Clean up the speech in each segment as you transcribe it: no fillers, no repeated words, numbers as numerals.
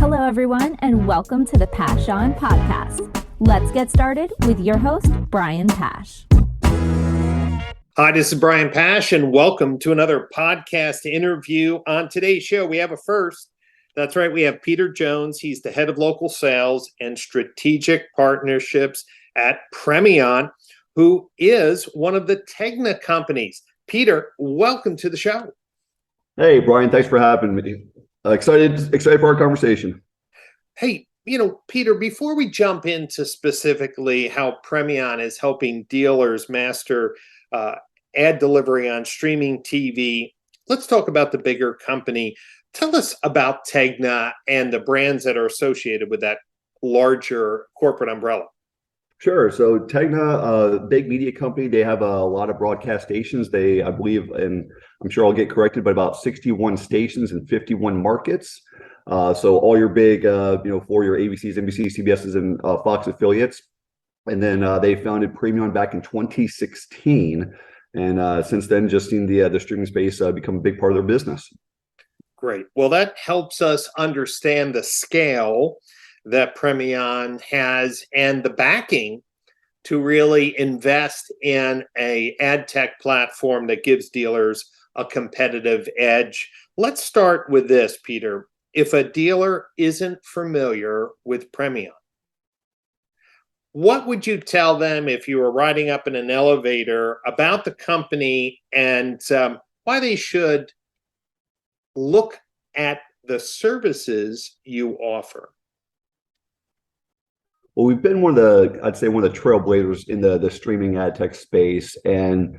Hello, everyone, and welcome to the Pash On Podcast. Let's get started with your host, Brian Pash. Hi, this is Brian Pash, and welcome to another podcast interview. On today's show, we have a first. That's right, we have Peter Jones. He's the head of local sales and strategic partnerships at Premion, who is one of the Tegna companies. Peter, welcome to the show. Hey, Brian, thanks for having me. Excited for our conversation. Hey, Peter, before we jump into specifically how Premion is helping dealers master ad delivery on streaming TV, let's talk about the bigger company. Tell us about Tegna and the brands that are associated with that larger corporate umbrella. Sure. So Tegna, a big media company, they have a lot of broadcast stations. They, I believe, and I'm sure I'll get corrected, but about 61 stations in 51 markets. So all your big, for your ABCs, NBCs, CBSs, and Fox affiliates. And then they founded Premion back in 2016. And since then, just seen the streaming space become a big part of their business. Great. Well, that helps us understand the scale that Premion has and the backing to really invest in a ad tech platform that gives dealers a competitive edge. Let's start with this, Peter. If a dealer isn't familiar with Premion, what would you tell them if you were riding up in an elevator about the company and why they should look at the services you offer? Well, we've been one of the trailblazers in the streaming ad tech space. And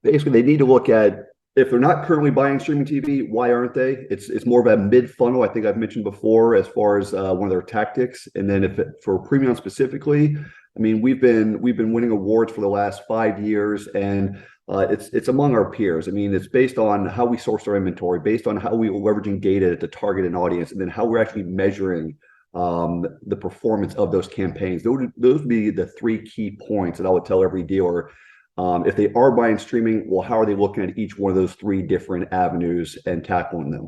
basically, they need to look at, if they're not currently buying streaming TV, why aren't they? It's more of a mid-funnel, I think I've mentioned before, as far as one of their tactics. And then for Premion specifically, I mean, we've been winning awards for the last 5 years, and it's among our peers. I mean, it's based on how we source our inventory, based on how we are leveraging data to target an audience, and then how we're actually measuring the performance of those campaigns. Those would be the three key points that I would tell every dealer. If they are buying streaming, well, how are they looking at each one of those three different avenues and tackling them?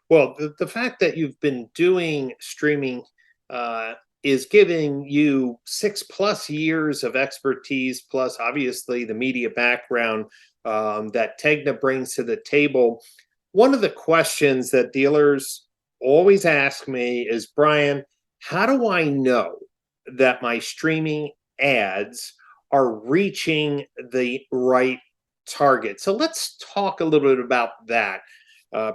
Well, the fact that you've been doing streaming is giving you 6+ years of expertise, plus obviously the media background that Tegna brings to the table. One of the questions that dealers always ask me is, Brian, how do I know that my streaming ads are reaching the right target? So let's talk a little bit about that.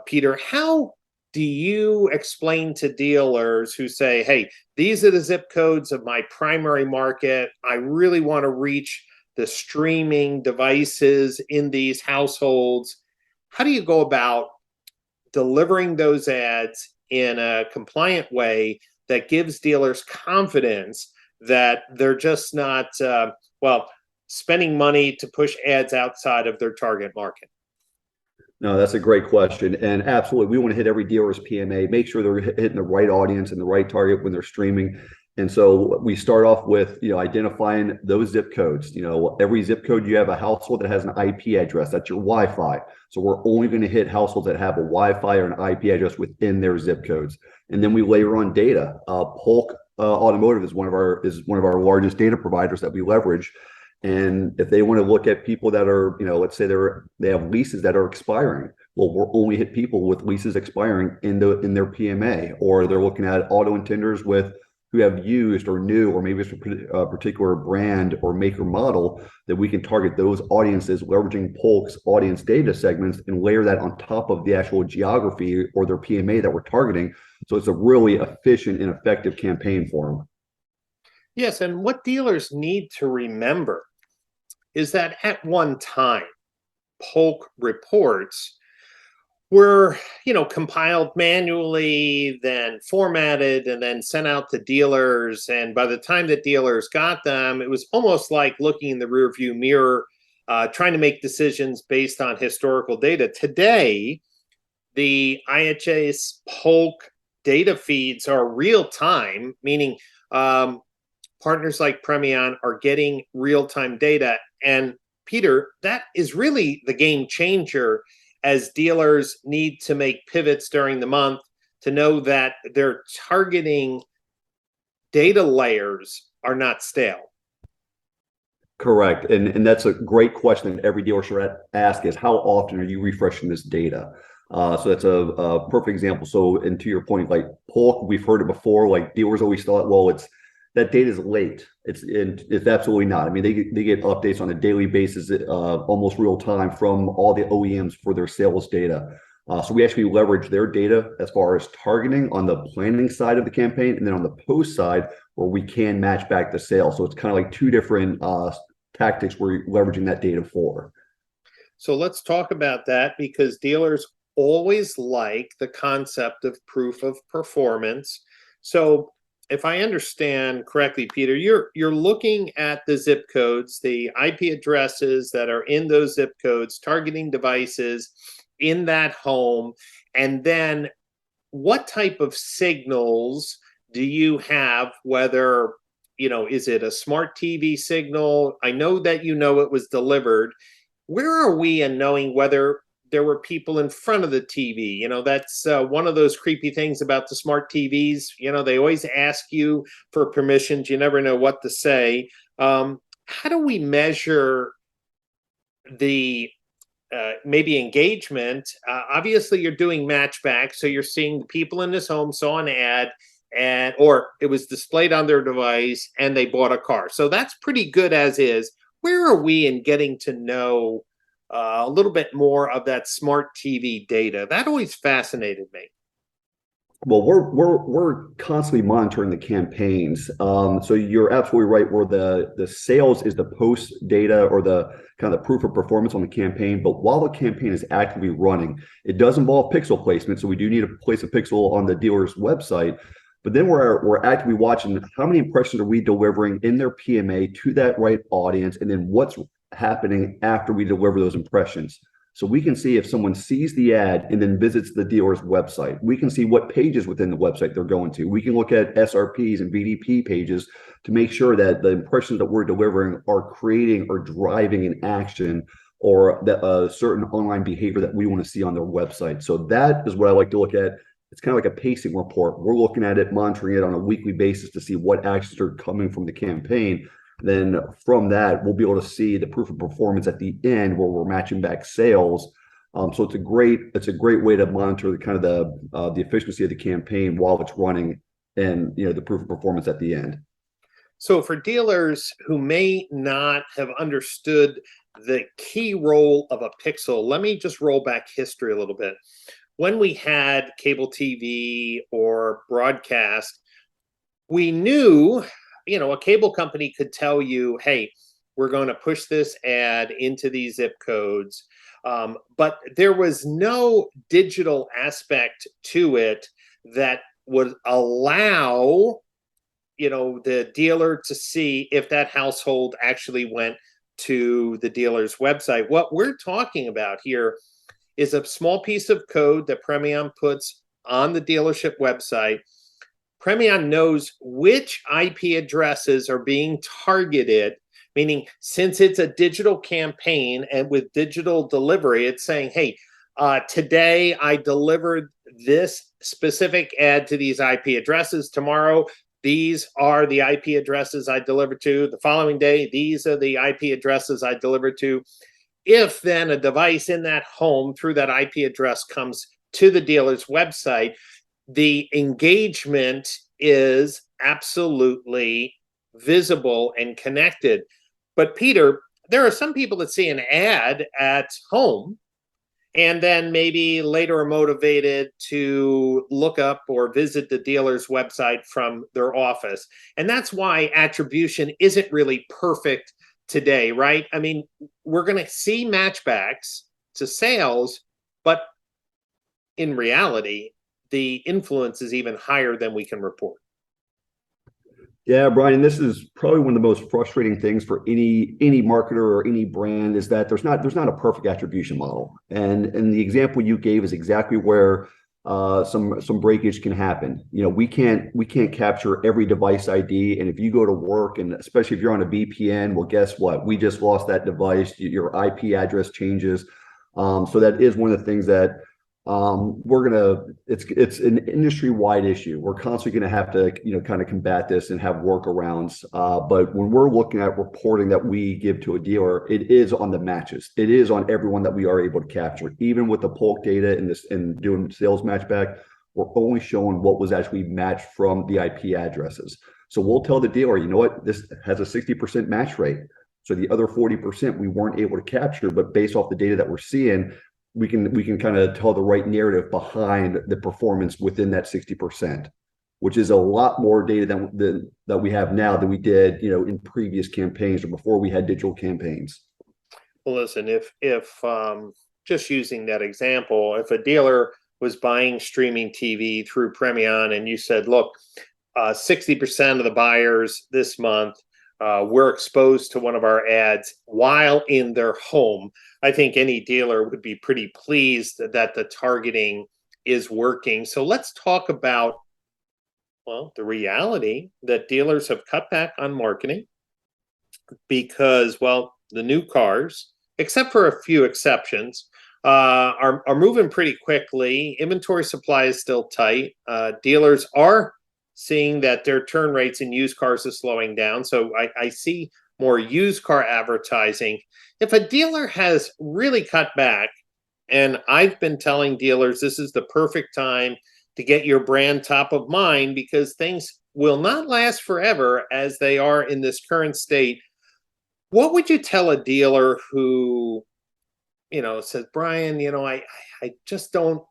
Peter, how do you explain to dealers who say, hey, these are the zip codes of my primary market. I really want to reach the streaming devices in these households. How do you go about delivering those ads in a compliant way that gives dealers confidence that they're just not, spending money to push ads outside of their target market? No, that's a great question. And absolutely, we want to hit every dealer's PMA, make sure they're hitting the right audience and the right target when they're streaming. And so we start off with, identifying those zip codes. Every zip code, you have a household that has an IP address. That's your Wi-Fi. So we're only going to hit households that have a Wi-Fi or an IP address within their zip codes. And then we layer on data. Polk Automotive is one of our largest data providers that we leverage. And if they want to look at people that are, let's say they have leases that are expiring, well, we'll only hit people with leases expiring in their PMA. Or they're looking at auto intenders who have used or new, or maybe it's a particular brand or maker model, that we can target those audiences leveraging Polk's audience data segments and layer that on top of the actual geography or their PMA that we're targeting. So it's a really efficient and effective campaign for them. Yes, and what dealers need to remember is that at one time, Polk reports were, compiled manually, then formatted, and then sent out to dealers. And by the time that dealers got them, it was almost like looking in the rearview mirror, trying to make decisions based on historical data. Today, the IHS Polk data feeds are real time, meaning partners like Premion are getting real-time data. And Peter, that is really the game changer as dealers need to make pivots during the month to know that their targeting data layers are not stale? Correct. And that's a great question that every dealer should ask is how often are you refreshing this data? So that's a perfect example. So, and to your point, like Polk, we've heard it before, like dealers always thought, well, it's that data is late. It's absolutely not. I mean, they get updates on a daily basis, almost real time from all the OEMs for their sales data. So we actually leverage their data as far as targeting on the planning side of the campaign, and then on the post side where we can match back the sales. So it's kind of like two different tactics we're leveraging that data for. So let's talk about that, because dealers always like the concept of proof of performance. So if I understand correctly, Peter, you're looking at the zip codes, the IP addresses that are in those zip codes, targeting devices in that home, and then what type of signals do you have, whether, is it a smart TV signal? I know that it was delivered. Where are we in knowing whether there were people in front of the TV? That's one of those creepy things about the smart TVs. They always ask you for permissions. You never know what to say. How do we measure the maybe engagement? Obviously, you're doing matchback, so you're seeing the people in this home saw an ad, or it was displayed on their device, and they bought a car. So that's pretty good as is. Where are we in getting to know a little bit more of that smart TV data? That always fascinated me. Well, we're constantly monitoring the campaigns. So you're absolutely right. Where the sales is the post data or the kind of proof of performance on the campaign. But while the campaign is actively running, it does involve pixel placement. So we do need to place a pixel on the dealer's website. But then we're actively watching how many impressions are we delivering in their PMA to that right audience, and then what's happening after we deliver those impressions. So we can see if someone sees the ad and then visits the dealer's website. We can see what pages within the website they're going to. We can look at SRPs and VDP pages to make sure that the impressions that we're delivering are creating or driving an action or a certain online behavior that we want to see on their website. So that is what I like to look at. It's kind of like a pacing report. We're looking at it, monitoring it on a weekly basis to see what actions are coming from the campaign. Then from that, we'll be able to see the proof of performance at the end where we're matching back sales. So it's a great way to monitor the kind of the efficiency of the campaign while it's running, and the proof of performance at the end. So for dealers who may not have understood the key role of a pixel, let me just roll back history a little bit. When we had cable TV or broadcast, we knew, a cable company could tell you, hey, we're going to push this ad into these zip codes. But there was no digital aspect to it that would allow, the dealer to see if that household actually went to the dealer's website. What we're talking about here is a small piece of code that Premion puts on the dealership website. Premion knows which IP addresses are being targeted, meaning since it's a digital campaign and with digital delivery, it's saying, hey, today I delivered this specific ad to these IP addresses. Tomorrow, these are the IP addresses I delivered to. The following day, these are the IP addresses I delivered to. If then a device in that home through that IP address comes to the dealer's website, the engagement is absolutely visible and connected. But Peter, there are some people that see an ad at home and then maybe later are motivated to look up or visit the dealer's website from their office. And that's why attribution isn't really perfect today, right? I mean, we're going to see matchbacks to sales, but in reality, the influence is even higher than we can report. Yeah, Brian, this is probably one of the most frustrating things for any marketer or any brand is that there's not a perfect attribution model. And the example you gave is exactly where some breakage can happen. We can't capture every device ID. And if you go to work, and especially if you're on a VPN, well, guess what? We just lost that device. Your IP address changes. So that is one of the things that It's an industry-wide issue. We're constantly going to have to, kind of combat this and have workarounds. But when we're looking at reporting that we give to a dealer, it is on the matches. It is on everyone that we are able to capture. Even with the bulk data and doing sales matchback, we're only showing what was actually matched from the IP addresses. So we'll tell the dealer, you know what, this has a 60% match rate. So the other 40% we weren't able to capture, but based off the data that we're seeing, we can kind of tell the right narrative behind the performance within that 60%, which is a lot more data than that we have now than we did, in previous campaigns or before we had digital campaigns. Well, listen, if just using that example, if a dealer was buying streaming TV through Premion and you said, look, 60% of the buyers this month were exposed to one of our ads while in their home, I think any dealer would be pretty pleased that the targeting is working. So let's talk about, well, the reality that dealers have cut back on marketing because, well, the new cars, except for a few exceptions, are moving pretty quickly. Inventory supply is still tight. Dealers are seeing that their turn rates in used cars is slowing down. So I see more used car advertising. If a dealer has really cut back, and I've been telling dealers this is the perfect time to get your brand top of mind because things will not last forever as they are in this current state. What would you tell a dealer who, says, Brian, I just don't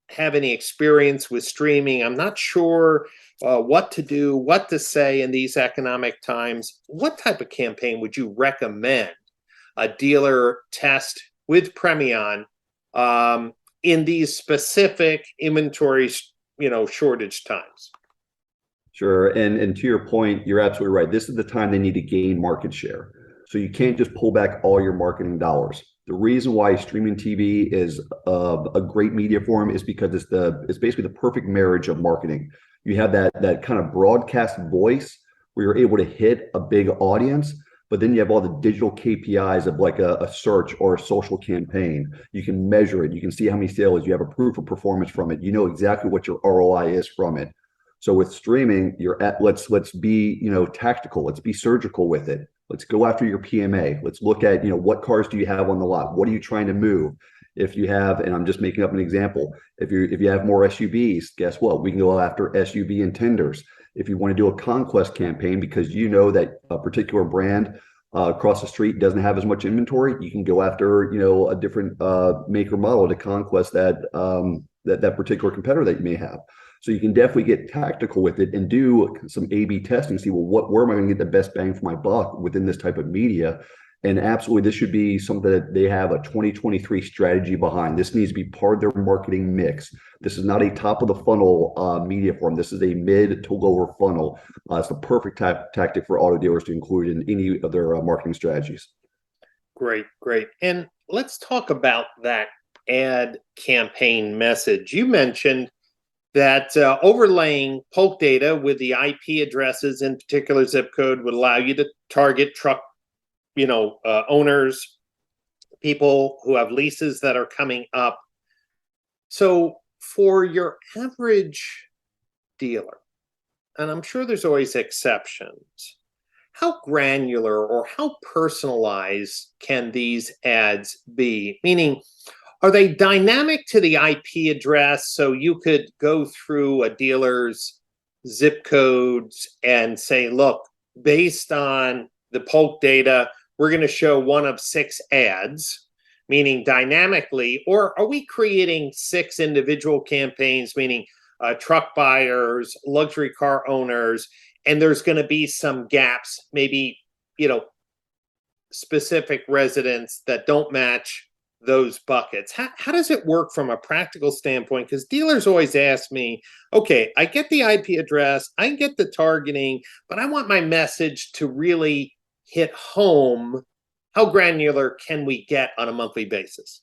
have any experience with streaming. I'm not sure what to do, what to say in these economic times. What type of campaign would you recommend a dealer test with Premion in these specific inventory, shortage times? Sure. And to your point, you're absolutely right. This is the time they need to gain market share. So you can't just pull back all your marketing dollars. The reason why streaming TV is a great media form is because it's basically the perfect marriage of marketing. You have that kind of broadcast voice where you're able to hit a big audience, but then you have all the digital KPIs of like a search or a social campaign. You can measure it. You can see how many sales. You have a proof of performance from it. You know exactly what your ROI is from it. So with streaming, let's be, tactical. Let's be surgical with it. Let's go after your PMA. Let's look at, what cars do you have on the lot? What are you trying to move? If you have, and I'm just making up an example, if you have more SUVs, guess what? We can go after SUV intenders. If you want to do a conquest campaign because you know that a particular brand across the street doesn't have as much inventory, you can go after, a different make or model to conquest that particular competitor that you may have. So you can definitely get tactical with it and do some A/B testing, see, well, where am I going to get the best bang for my buck within this type of media? And absolutely, this should be something that they have a 2023 strategy behind. This needs to be part of their marketing mix. This is not a top of the funnel media form. This is a mid to lower funnel. It's the perfect tactic for auto dealers to include in any of their marketing strategies. Great. And let's talk about that ad campaign message. You mentioned that overlaying polk data with the IP addresses in particular zip code would allow you to target truck, owners, people who have leases that are coming up. So for your average dealer, and I'm sure there's always exceptions, how granular or how personalized can these ads be? Meaning, are they dynamic to the IP address so you could go through a dealer's zip codes and say, look, based on the polk data, we're going to show one of 6 ads, meaning dynamically, or are we creating 6 individual campaigns, meaning truck buyers, luxury car owners, and there's going to be some gaps, maybe, specific residents that don't match those buckets? How does it work from a practical standpoint? Because dealers always ask me, okay, I get the IP address, I get the targeting, but I want my message to really hit home. How granular can we get on a monthly basis?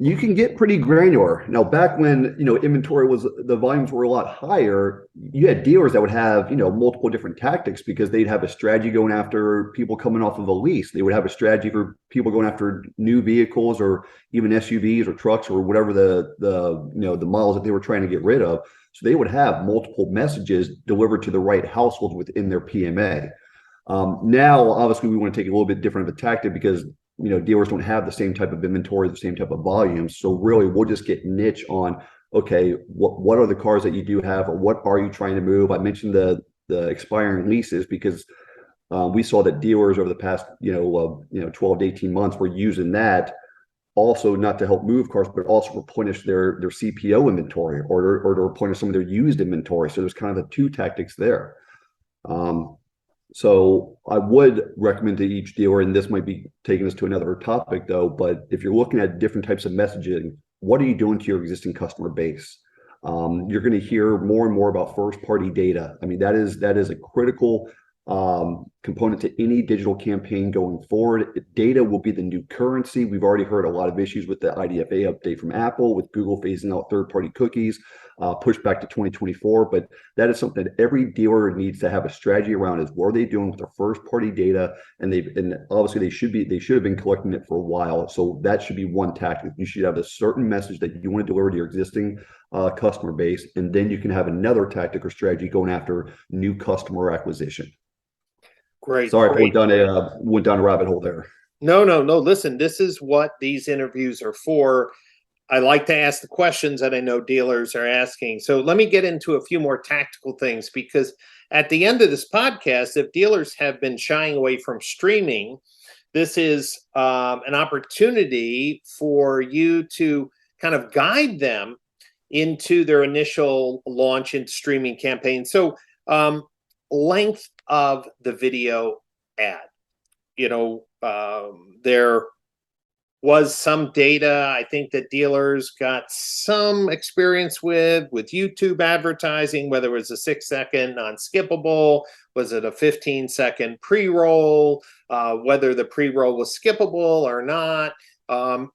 You can get pretty granular. Now, back when, the volumes were a lot higher, you had dealers that would have, multiple different tactics because they'd have a strategy going after people coming off of a lease. They would have a strategy for people going after new vehicles or even SUVs or trucks or whatever the models that they were trying to get rid of. So they would have multiple messages delivered to the right households within their PMA. Now, obviously, we want to take a little bit different of a tactic because dealers don't have the same type of inventory, the same type of volumes. So really, we'll just get niche on, okay, what are the cars that you do have, or what are you trying to move? I mentioned the expiring leases because we saw that dealers over the past 12 to 18 months were using that also not to help move cars, but also replenish their CPO inventory or to replenish some of their used inventory. So there's kind of the two tactics there. So I would recommend to each dealer, and this might be taking us to another topic though, but if you're looking at different types of messaging, what are you doing to your existing customer base? You're going to hear more and more about first party data. I mean, that is a critical component to any digital campaign going forward. Data will be the new currency. We've already heard a lot of issues with the IDFA update from Apple, with Google phasing out third-party cookies, pushed back to 2024. But that is something that every dealer needs to have a strategy around: is what are they doing with their first-party data? And obviously they should have been collecting it for a while. So that should be one tactic. You should have a certain message that you want to deliver to your existing customer base, and then you can have another tactic or strategy going after new customer acquisition. Great. Sorry, I went down a rabbit hole there. No. Listen, this is what these interviews are for. I like to ask the questions that I know dealers are asking. So let me get into a few more tactical things, because at the end of this podcast, if dealers have been shying away from streaming, this is an opportunity for you to kind of guide them into their initial launch into streaming campaign. So length of the video ad. There was some data I think that dealers got some experience with YouTube advertising, whether it was a 6-second non-skippable, was it a 15-second pre-roll, whether the pre-roll was skippable or not.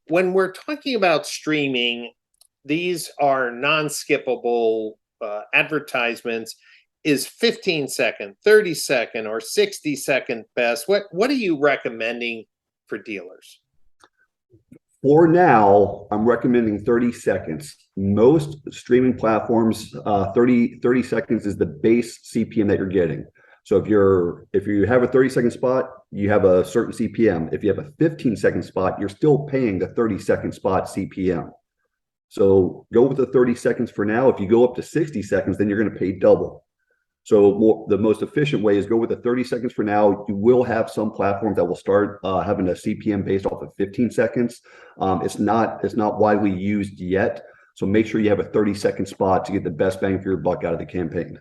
When we're talking about streaming, these are non-skippable advertisements. Is 15-second, 30-second, or 60-second best? What are you recommending for dealers? For now, I'm recommending 30 seconds. Most streaming platforms, 30 seconds is the base CPM that you're getting. So if you have a 30-second spot, you have a certain CPM. If you have a 15-second spot, you're still paying the 30-second spot CPM. So go with the 30 seconds for now. If you go up to 60 seconds, then you're going to pay double. So the most efficient way is go with the 30 seconds for now. You will have some platforms that will start having a CPM based off of 15 seconds. It's not widely used yet. So make sure you have a 30-second spot to get the best bang for your buck out of the campaign.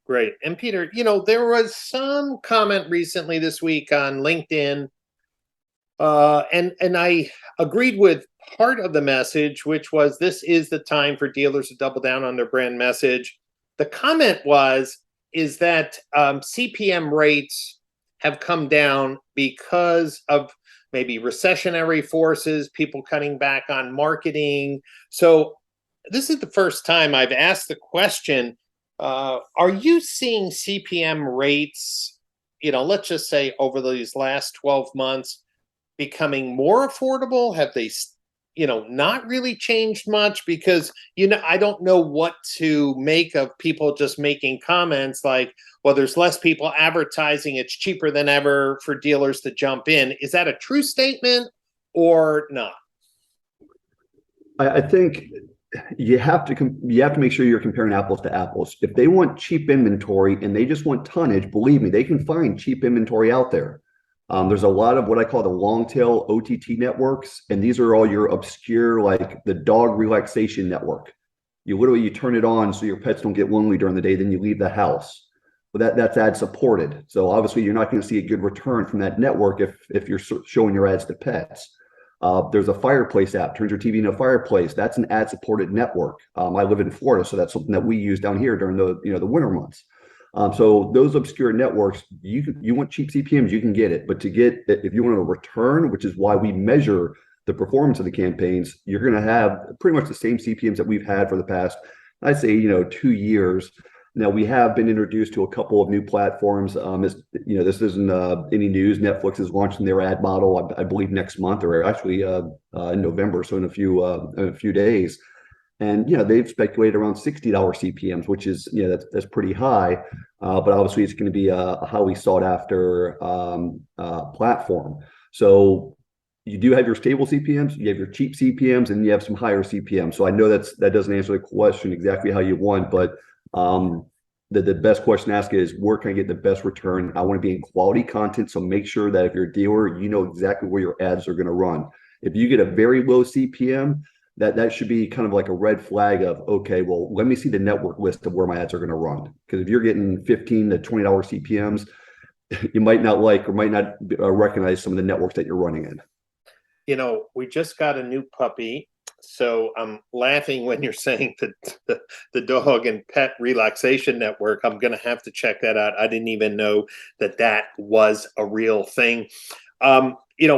Great. And Peter, there was some comment recently this week on LinkedIn, and I agreed with part of the message, which was this is the time for dealers to double down on their brand message. The comment is that CPM rates have come down because of maybe recessionary forces, people cutting back on marketing. So this is the first time I've asked the question, are you seeing CPM rates, let's just say over these last 12 months, becoming more affordable? Have they not really changed much? Because, I don't know what to make of people just making comments like, well, there's less people advertising, it's cheaper than ever for dealers to jump in. Is that a true statement or not? I think you have to make sure you're comparing apples to apples. If they want cheap inventory and they just want tonnage, believe me, they can find cheap inventory out there. There's a lot of what I call the long tail OTT networks, and these are all your obscure, like the dog relaxation network. You turn it on so your pets don't get lonely during the day, then you leave the house. But that's ad supported. So obviously you're not going to see a good return from that network if you're showing your ads to pets. There's a fireplace app, turns your TV into a fireplace. That's an ad supported network. I live in Florida, so that's something that we use down here during the winter months. So those obscure networks, you want cheap CPMs, you can get it. But if you want a return, which is why we measure the performance of the campaigns, you're going to have pretty much the same CPMs that we've had for the past, I'd say, 2 years. Now, we have been introduced to a couple of new platforms. This isn't any news. Netflix is launching their ad model, I believe, next month, or actually in November, so in a few days. And they've speculated around $60 CPMs, which is that's pretty high. But obviously, it's going to be a highly sought after platform. So you do have your stable CPMs, you have your cheap CPMs, and you have some higher CPMs. So I know that doesn't answer the question exactly how you want, but the best question to ask is, where can I get the best return? I want to be in quality content, so make sure that if you're a dealer, you know exactly where your ads are going to run. If you get a very low CPM, that should be kind of like a red flag of, okay, well, let me see the network list of where my ads are going to run. Because if you're getting $15 to $20 CPMs, you might not like or might not recognize some of the networks that you're running in. We just got a new puppy, so I'm laughing when you're saying that the dog and pet relaxation network. I'm going to have to check that out. I didn't even know that was a real thing.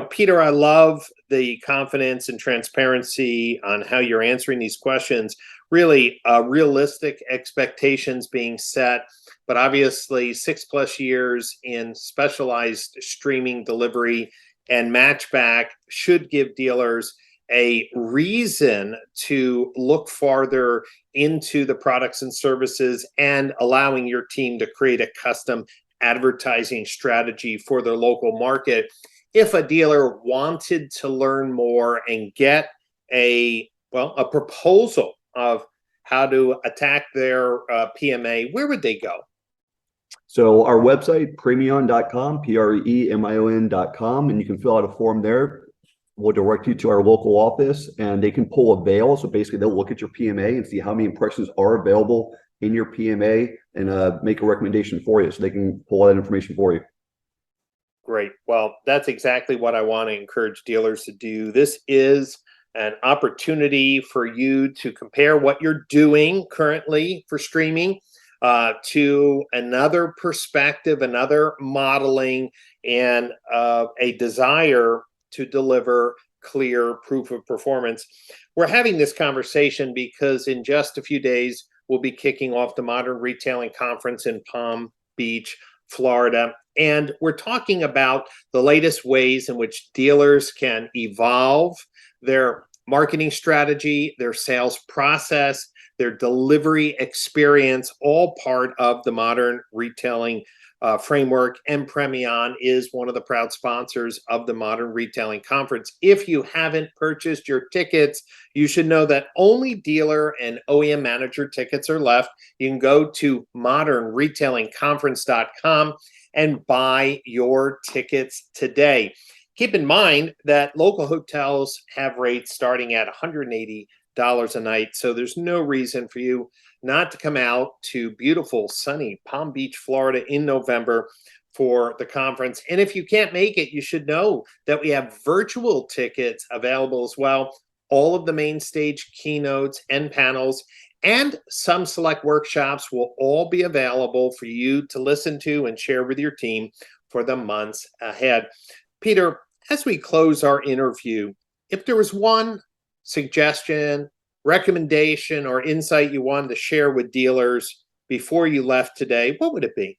Peter, I love the confidence and transparency on how you're answering these questions. Really, realistic expectations being set, but obviously 6+ years in specialized streaming delivery and matchback should give dealers a reason to look farther into the products and services, and allowing your team to create a custom advertising strategy for their local market. If a dealer wanted to learn more and get a proposal of how to attack their PMA, where would they go? So our website, Premion.com, Premion.com, and you can fill out a form there. We'll direct you to our local office, and they can pull a veil. So basically, they'll look at your PMA and see how many impressions are available in your PMA and make a recommendation for you. So they can pull that information for you. Great. Well, that's exactly what I want to encourage dealers to do. This is an opportunity for you to compare what you're doing currently for streaming to another perspective, another modeling, and a desire to deliver clear proof of performance. We're having this conversation because in just a few days, we'll be kicking off the Modern Retailing Conference in Palm Beach, Florida. And we're talking about the latest ways in which dealers can evolve their marketing strategy, their sales process, their delivery experience, all part of the Modern Retailing framework. And Premion is one of the proud sponsors of the Modern Retailing Conference. If you haven't purchased your tickets, you should know that only dealer and OEM manager tickets are left. You can go to modernretailingconference.com and buy your tickets today. Keep in mind that local hotels have rates starting at $180 a night, so there's no reason for you not to come out to beautiful, sunny Palm Beach, Florida in November for the conference. And if you can't make it, you should know that we have virtual tickets available as well. All of the main stage keynotes and panels and some select workshops will all be available for you to listen to and share with your team for the months ahead. Peter, as we close our interview, if there was one suggestion, recommendation, or insight you wanted to share with dealers before you left today, what would it be?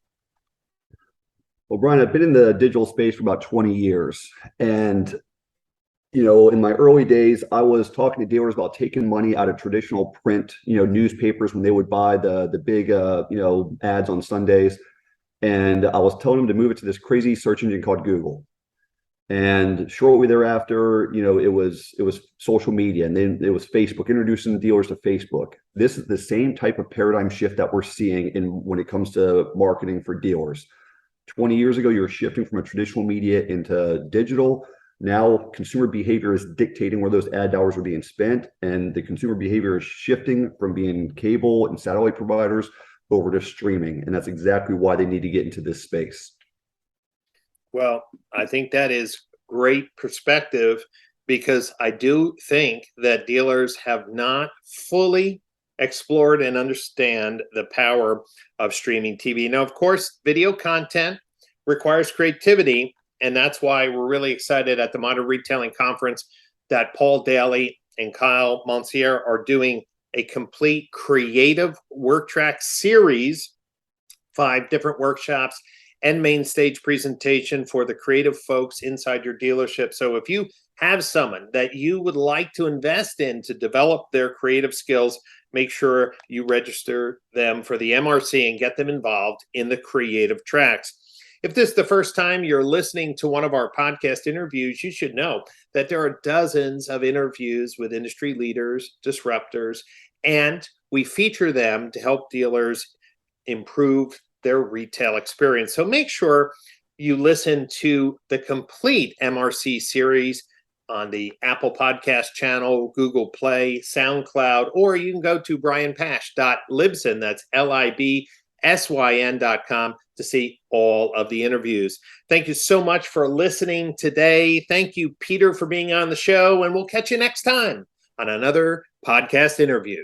Well, Brian, I've been in the digital space for about 20 years. And, in my early days, I was talking to dealers about taking money out of traditional print, newspapers when they would buy the big, ads on Sundays. And I was telling them to move it to this crazy search engine called Google. And shortly thereafter, it was social media, and then it was Facebook, introducing the dealers to Facebook. This is the same type of paradigm shift that we're seeing when it comes to marketing for dealers. 20 years ago, you were shifting from a traditional media into digital. Now, consumer behavior is dictating where those ad dollars are being spent, and the consumer behavior is shifting from being cable and satellite providers over to streaming. And that's exactly why they need to get into this space. Well, I think that is great perspective, because I do think that dealers have not fully explored and understand the power of streaming TV. Now, of course, video content requires creativity, and that's why we're really excited at the Modern Retailing Conference that Paul Daly and Kyle Monsier are doing a complete creative work track series, 5 different workshops and main stage presentation for the creative folks inside your dealership. So if you have someone that you would like to invest in to develop their creative skills, make sure you register them for the MRC and get them involved in the creative tracks. If this is the first time you're listening to one of our podcast interviews, you should know that there are dozens of interviews with industry leaders, disruptors, and we feature them to help dealers improve their retail experience. So make sure you listen to the complete MRC series on the Apple Podcast channel, Google Play, SoundCloud, or you can go to brianpash.libsyn, that's LIBSYN.com, to see all of the interviews. Thank you so much for listening today. Thank you, Peter, for being on the show, and we'll catch you next time on another podcast interview.